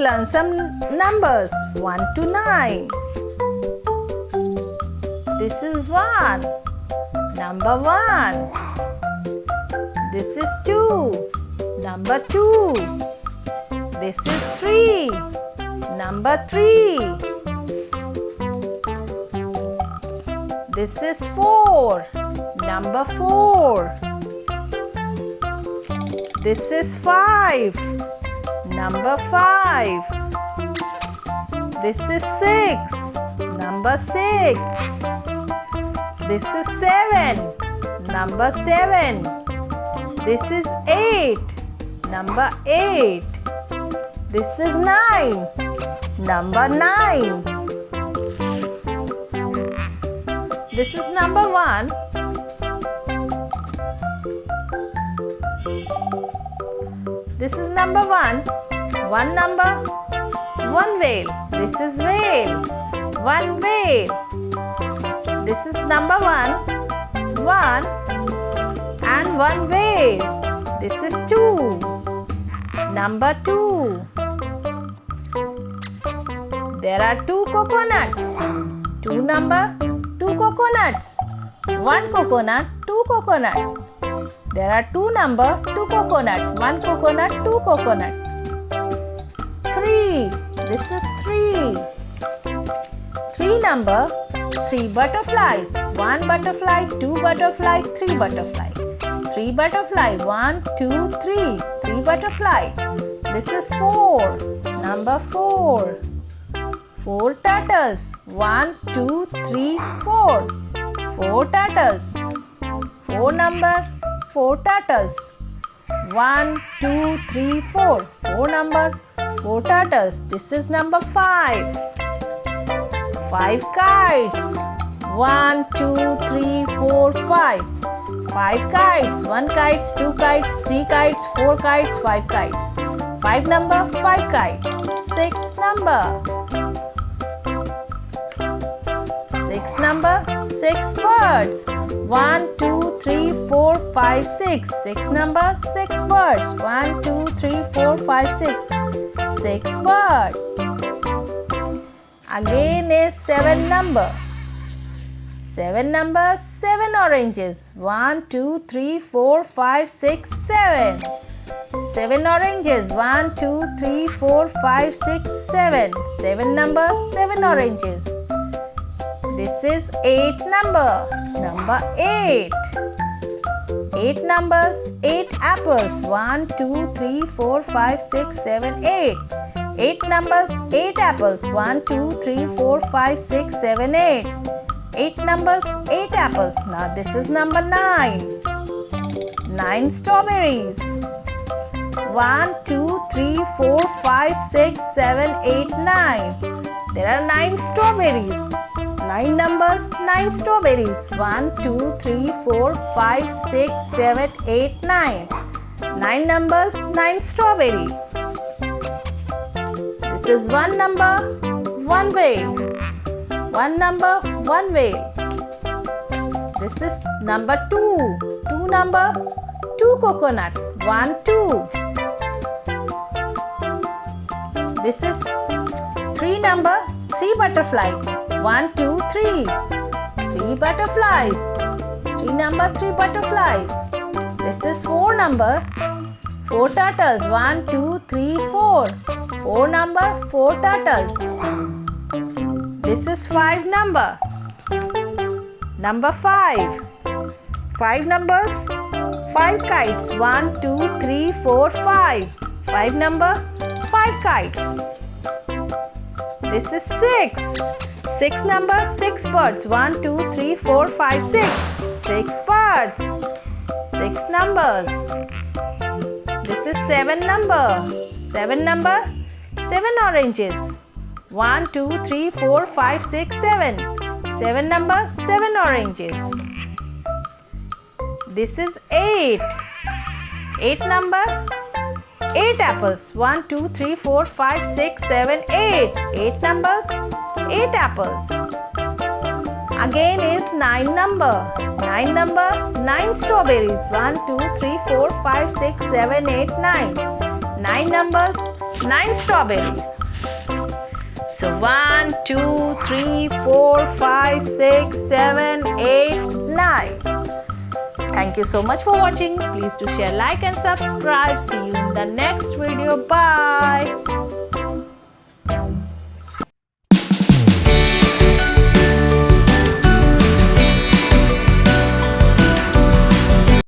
learn some numbers 1 to 9. This is 1. Number 1. This is 2. Number 2. This is 3. Number 3. This is 4. Number 4. This is 5. Number 5. This is 6. Number 6. This is 7. Number 7. This is 8. Number 8. This is 9. Number 9. This is number 1. This is number 1. One number, one whale. This is whale. One whale. This is number 1. One and one whale. This is 2. Number 2. There are 2 coconuts. 2 number, 2 coconuts. 1 coconut, 2 coconut. There are 2 number, 2 coconut. 1 coconut, 2 coconut. 3. This is 3. 3 number, 3 butterflies. 1 butterfly, 2 butterfly, 3 butterfly. 3 butterfly. 1, 2, 3. 3 butterfly. This is 4. Number 4. 4 turtles. 1, 2, 3, 4. 4 turtles. 4 number, 4 turtles. 1, 2, 3, 4. 4 number, 4 turtles. This is number 5. 5 kites. 1, 2, 3, 4, 5. 5 kites. 1 kites, 2 kites, 3 kites, 4 kites, 5 kites. 5 number, 5 kites. 6 number. 6 number, 6 birds. 1, 2, 3, 4, 5, 6. 6 number, 6 birds. 1, 2, 3, 4, 5, 6. 6 birds. Again is 7 number. 7 number, 7 oranges. 1, 2, 3, 4, 5, 6, 7. 7 oranges. 1, 2, 3, 4, 5, 6, 7. 7 number, 7 oranges. This is 8 number. Number 8. 8 numbers, 8 apples. 1, 2, 3, 4, 5, 6, 7, 8. 8 numbers, 8 apples. 1, 2, 3, 4, 5, 6, 7, 8. 8 numbers, 8 apples. Now this is number 9. 9 strawberries. 1, 2, 3, 4, 5, 6, 7, 8, 9. There are 9 strawberries. 9 numbers, 9 strawberries. 1, 2, 3, 4, 5, 6, 7, 8, 9. 9 numbers, 9 strawberry. This is 1 number, 1 whale. 1 number, 1 whale. This is number 2. 2 number, 2 coconut. 1, 2. This is 3 number, 3 butterfly. 1, 2, 3. 3 butterflies. 3 number, 3 butterflies. This is 4 number, 4 turtles. 1, 2, 3, 4. 4 number, 4 turtles. This is 5 number. Number 5. 5 numbers, 5 kites. 1, 2, 3, 4, 5. 5 number, 5 kites. This is 6. 6 number, 6 birds. 1, 2, 3, 4, 5, 6. 6 birds. 6 numbers. This is 7 number. 7 number, 7 oranges. 1, 2, 3, 4, 5, 6, 7. 7 number, 7 oranges. This is 8. 8 number, 8 apples. 1, 2, 3, 4, 5, 6, 7, 8. 8 numbers, 8 apples. Again is 9 number. 9 number, 9 strawberries. 1, 2, 3, 4, 5, 6, 7, 8, 9. 9 numbers, 9 strawberries. So 1, 2, 3, 4, 5, 6, 7, 8, 9. Thank you so much for watching. Please do share, like and subscribe. See you in the next video. Bye.